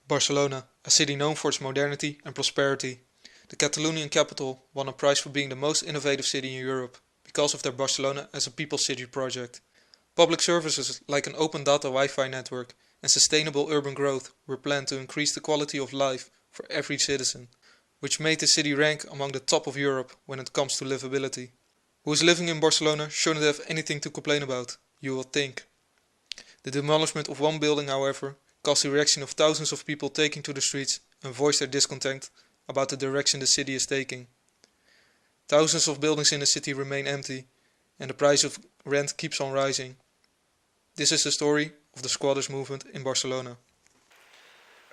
Barcelona, a city known for its modernity and prosperity. The Catalonian capital won a prize for being the most innovative city in Europe because of their Barcelona as a People City project. Public services like an open data Wi-Fi network and sustainable urban growth were planned to increase the quality of life for every citizen, which made the city rank among the top of Europe when it comes to livability. Who is living in Barcelona shouldn't have anything to complain about, you will think. The demolishment of one building, however, caused the reaction of thousands of people taking to the streets and voiced their discontent about the direction the city is taking. Thousands of buildings in the city remain empty, and the price of rent keeps on rising. This is the story of the squatters movement in Barcelona.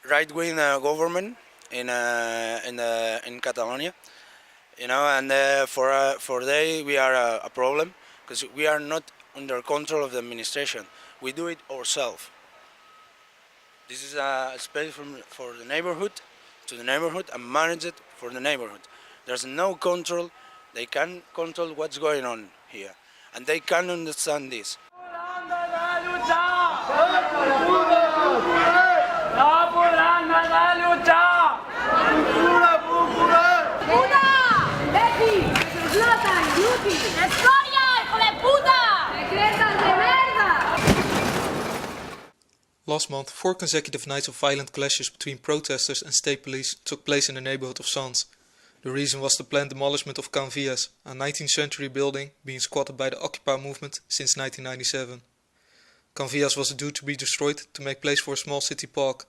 Right-wing government in Catalonia, and for they we are a problem because we are not under control of the administration. We do it ourselves. This is a space for the neighborhood, to the neighborhood, and manage it for the neighborhood. There's no control. They can control what's going on here, and they can understand this. Last month, 4 consecutive nights of violent clashes between protesters and state police took place in the neighborhood of Sants. The reason was the planned demolishment of Can Vies, a 19th century building being squatted by the Occupy movement since 1997. Can Vies was due to be destroyed to make place for a small city park.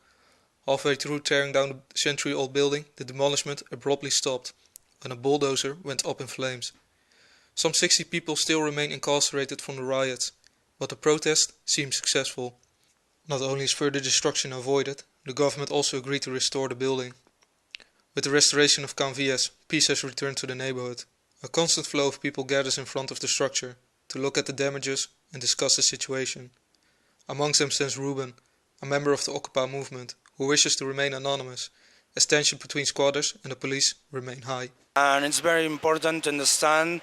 Halfway through tearing down the century-old building, the demolishment abruptly stopped when a bulldozer went up in flames. Some 60 people still remain incarcerated from the riots, but the protest seemed successful. Not only is further destruction avoided, the government also agreed to restore the building. With the restoration of Can Vies, peace has returned to the neighborhood. A constant flow of people gathers in front of the structure to look at the damages and discuss the situation. Amongst them stands Ruben, a member of the Occupy movement, who wishes to remain anonymous, as tension between squatters and the police remain high. And it's very important to understand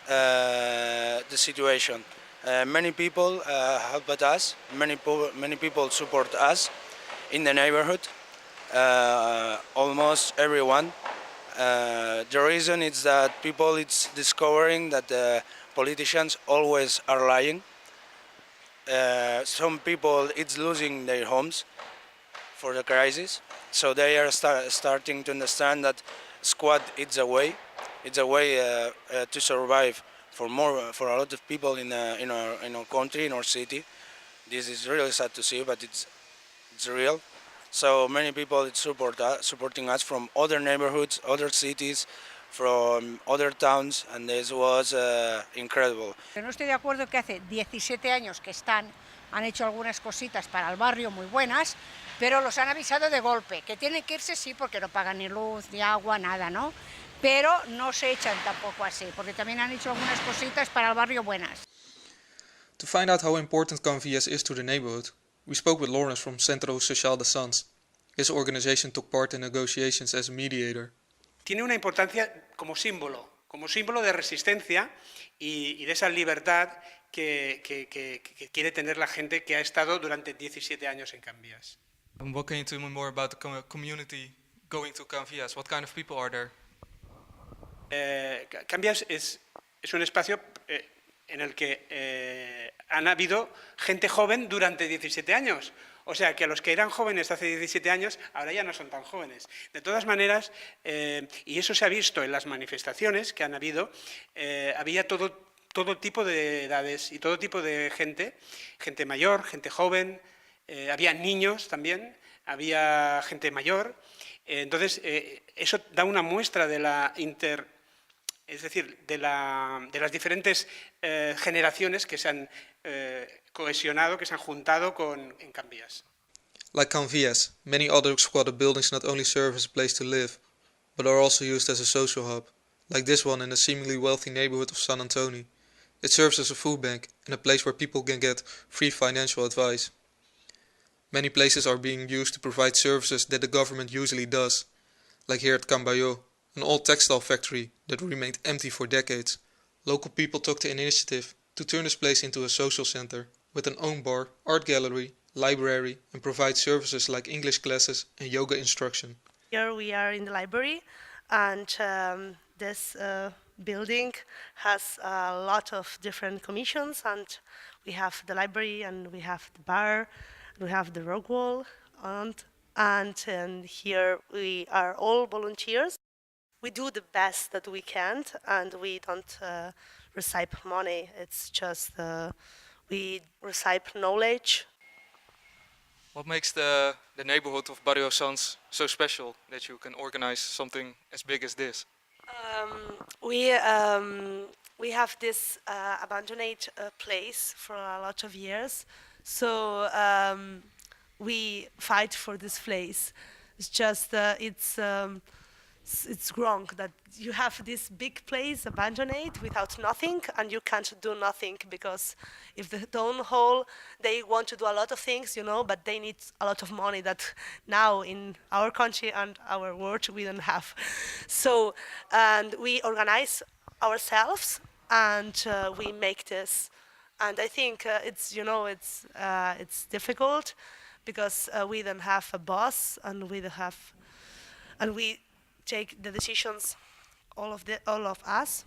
the situation. Many people help us, many people support us in the neighborhood, almost everyone. The reason is that people it's discovering that the politicians always are lying. Some people it's losing their homes for the crisis, so they are starting to understand that squat it's a way to survive for a lot of people in our country, in our city. This is really sad to see, but it's real. So many people supporting us from other neighborhoods, other cities, from other towns, and this was incredible. No estoy de acuerdo que hace 17 años que han hecho algunas cositas para el barrio muy buenas, pero los han avisado de golpe, que tienen que irse sí porque no pagan ni luz, ni agua, nada, ¿no? Pero no se echan tampoco así, porque también han hecho algunas cositas para el barrio buenas. To find out how important Can Vies is to the neighborhood, we spoke with Lawrence from Centro Social de Sants. His organization took part in negotiations as a mediator. Tiene una importancia como símbolo de resistencia y de esa libertad que quiere tener la gente que ha estado durante 17 años en Can Vies. And what can you tell me more about the community going to Can Vies? What kind of people are there? Can Vies es un espacio en el que han habido gente joven durante 17 años. O sea, que a los que eran jóvenes hace 17 años, ahora ya no son tan jóvenes. De todas maneras, y eso se ha visto en las manifestaciones que han habido, había todo tipo de edades y todo tipo de gente mayor, gente joven, había niños también, había gente mayor. Entonces, eso da una muestra de es decir, de las diferentes generaciones que se han cohesionado, que se han juntado en Can Vies. Like Can Vies, many other squatter buildings not only serve as a place to live, but are also used as a social hub, like this one in the seemingly wealthy neighborhood of San Antonio. It serves as a food bank and a place where people can get free financial advice. Many places are being used to provide services that the government usually does, like here at Cambayo, an old textile factory that remained empty for decades. Local people took the initiative to turn this place into a social center with an own bar, art gallery library, and provides services like English classes and yoga instruction. Here we are in the library, and this building has a lot of different commissions, and we have the library, and we have the bar, we have the rock wall, and here we are all volunteers. We do the best that we can, and we don't receive money. It's just we receive knowledge. What makes the neighborhood of Barrio Sans so special that you can organize something as big as this? We have this abandoned place for a lot of years, so we fight for this place. It's just it's wrong that you have this big place abandoned without nothing, and you can't do nothing, because if the town hall, they want to do a lot of things, but they need a lot of money that now in our country and our world we don't have. So, and we organize ourselves, and we make this. And I think it's difficult, because we don't have a boss, and we take the decisions, all of us.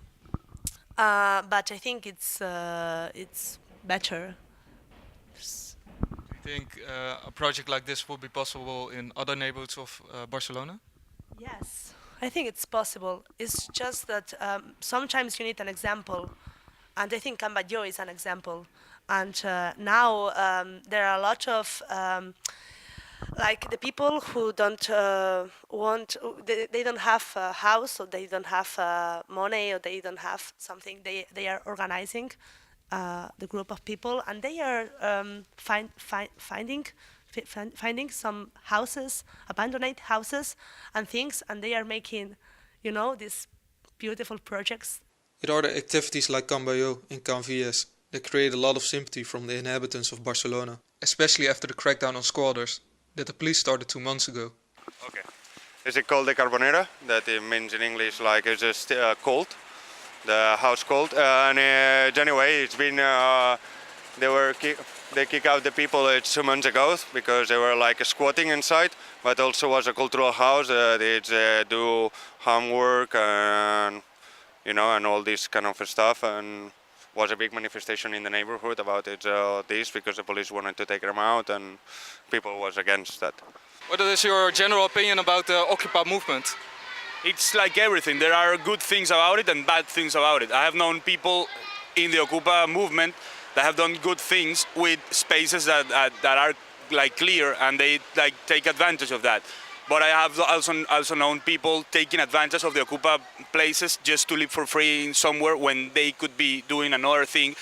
But I think it's better. Do you think a project like this would be possible in other neighborhoods of Barcelona? Yes, I think it's possible. It's just that sometimes you need an example, and I think Cambayo is an example. And now there are a lot of like the people who don't they don't have a house, or they don't have money, or they don't have something. They are organizing the group of people, and they are finding some houses, abandoned houses and things, and they are making, these beautiful projects. It are the activities like Cambayo and Canvies that create a lot of sympathy from the inhabitants of Barcelona, especially after the crackdown on squatters that the police started 2 months ago. Okay. Is it called the Carbonera? That it means in English like it's just cold, the house cold. And anyway, it's been they kick out the people 2 months ago because they were like squatting inside, but also was a cultural house. They do homework and and all this kind of stuff, and was a big manifestation in the neighborhood about this, because the police wanted to take them out and people was against that. What is your general opinion about the Occupy movement? It's like everything. There are good things about it and bad things about it. I have known people in the Occupy movement that have done good things with spaces that are like clear, and they like take advantage of that. But I have also known people taking advantage of the Occupy places just to live for free in somewhere when they could be doing another thing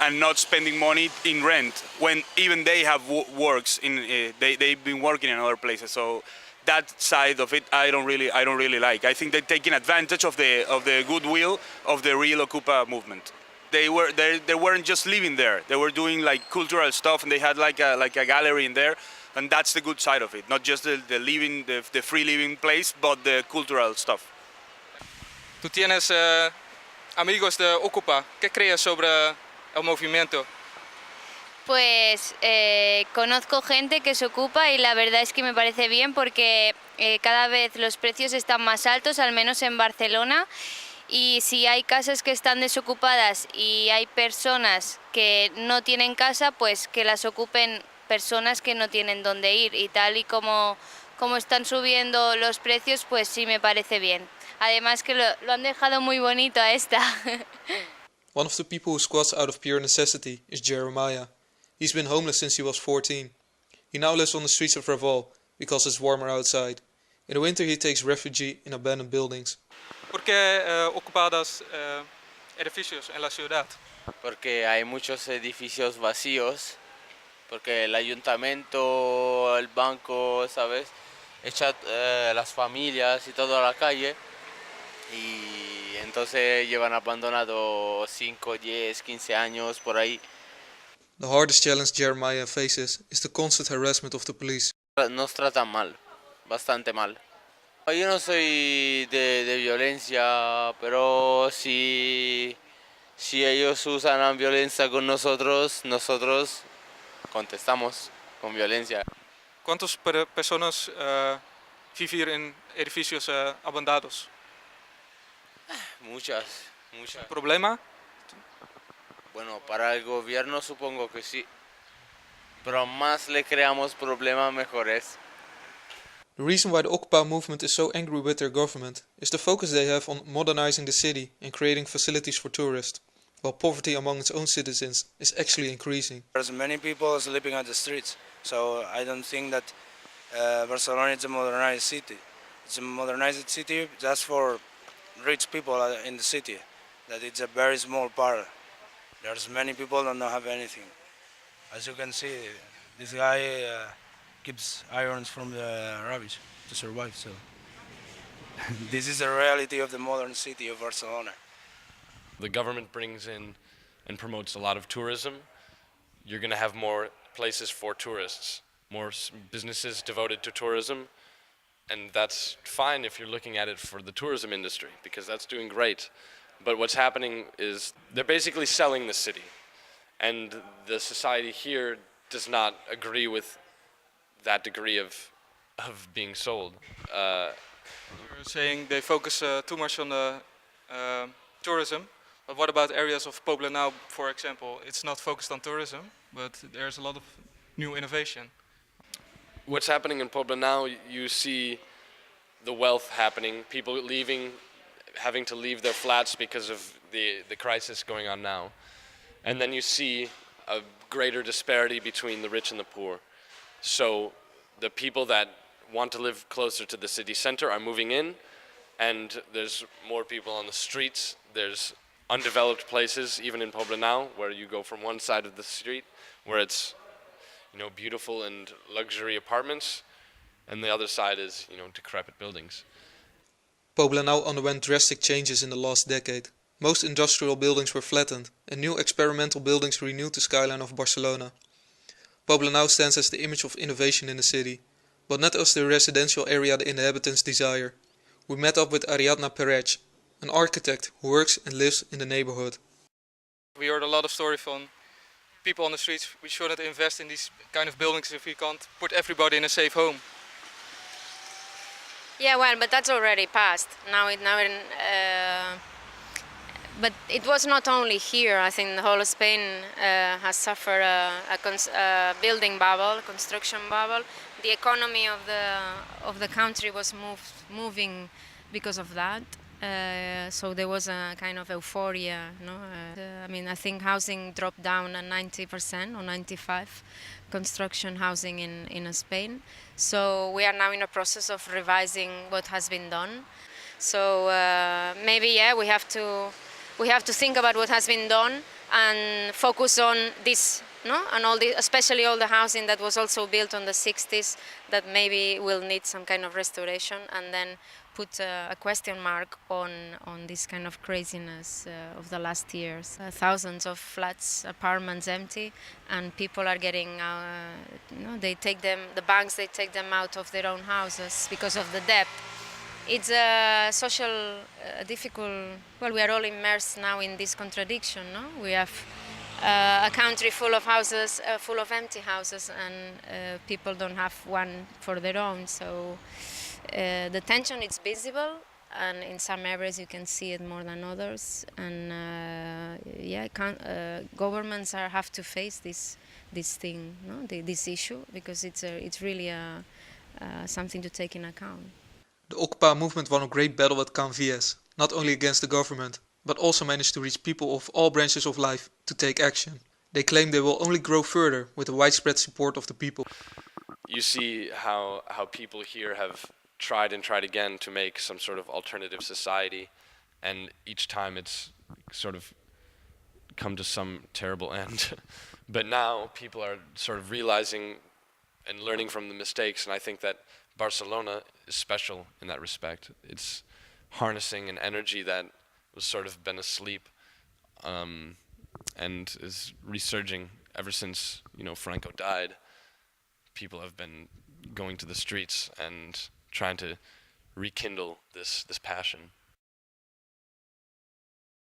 and not spending money in rent, when even they have works in they've been working in other places. So that side of it I don't really like. I think they're taking advantage of the goodwill of the real Occupy movement. They weren't just living there. They were doing like cultural stuff, and they had like a gallery in there. And that's the good side of it, not just the free living place, but the cultural stuff. Tú tienes amigos de Ocupa. ¿Qué crees sobre el movimiento? Pues conozco gente que se ocupa, y la verdad es que me parece bien, porque cada vez los precios están más altos, al menos en Barcelona. Y si hay casas que están desocupadas y hay personas que no tienen casa, pues que las ocupen personas que no tienen dónde ir, y tal y como están subiendo los precios, pues sí me parece bien. Además que lo han dejado muy bonito a esta. One of the people who squats out of pure necessity is Jeremiah. He's been homeless since he was 14. He now lives on the streets of Raval because it's warmer outside. In the winter he takes refuge in abandoned buildings. ¿Por qué ocupadas edificios en la ciudad? Porque hay muchos edificios vacíos, porque el ayuntamiento, el banco, ¿sabes?, echa las familias y todo a la calle, y entonces llevan abandonado 5, 10, 15 años por ahí. The hardest challenge Jeremiah faces is the constant harassment of the police. Nos tratan mal, bastante mal. Yo no soy de violencia, pero si ellos usan la violencia con nosotros contestamos. con violencia. ¿Cuántas personas viven en edificios abandonados? Muchas, muchas. ¿Problema? Bueno, para el gobierno supongo que sí. Pero más le creamos problemas, mejor es. The reason why the Occupy movement is so angry with their government is the focus they have on modernizing the city and creating facilities for tourists, while poverty among its own citizens is actually increasing. There's many people sleeping on the streets, so I don't think that Barcelona is a modernized city. It's a modernized city just for rich people in the city, that it's a very small part. There's many people that don't have anything. As you can see, this guy keeps irons from the rubbish to survive, so this is the reality of the modern city of Barcelona. The government brings in and promotes a lot of tourism. You're going to have more places for tourists, more businesses devoted to tourism, and that's fine if you're looking at it for the tourism industry, because that's doing great. But what's happening is they're basically selling the city, and the society here does not agree with that degree of being sold. You're saying they focus too much on the tourism, but what about areas of Poblenou, for example? It's not focused on tourism, but there's a lot of new innovation. What's happening in Poblenou, you see the wealth happening, people leaving, having to leave their flats because of the crisis going on now. And then you see a greater disparity between the rich and the poor. So the people that want to live closer to the city center are moving in, and there's more people on the streets. There's undeveloped places, even in Poblenou, where you go from one side of the street, where it's, you know, beautiful and luxury apartments, and the other side is, you know, decrepit buildings. Poblenou underwent drastic changes in the last decade. Most industrial buildings were flattened, and new experimental buildings renewed the skyline of Barcelona. Poblenou stands as the image of innovation in the city, but not as the residential area the inhabitants desire. We met up with Ariadna Perez, an architect who works and lives in the neighborhood. We heard a lot of stories from people on the streets. We shouldn't invest in these kind of buildings if we can't put everybody in a safe home. Yeah, well, but that's already passed. But it was not only here. I think the whole of Spain has suffered a building bubble, construction bubble. The economy of the country was moving because of that. So there was a kind of euphoria. No? I think housing dropped down at 90% or 95%, construction housing in Spain. So we are now in a process of revising what has been done. So maybe we have to think about what has been done and focus on this, no? And especially all the housing that was also built on the 60s that maybe will need some kind of restoration, and then put a question mark on this kind of craziness of the last years. Thousands of flats, apartments empty, and people are getting, the banks, they take them out of their own houses because of the debt. It's a social difficult, well, we are all immersed now in this contradiction, no? We have a country full of houses, full of empty houses, and people don't have one for their own, so the tension is visible, and in some areas you can see it more than others, and governments have to face this thing, no? This issue, because it's really something to take in account. The Occupy movement won a great battle at Canvies, not only against the government, but also managed to reach people of all branches of life to take action. They claim they will only grow further with the widespread support of the people. You see how people here have tried and tried again to make some sort of alternative society, and each time it's sort of come to some terrible end. But now people are sort of realizing and learning from the mistakes, and I think that Barcelona is special in that respect. It's harnessing an energy that was sort of been asleep, and is resurging ever since, you know, Franco died. People have been going to the streets and trying to rekindle this passion.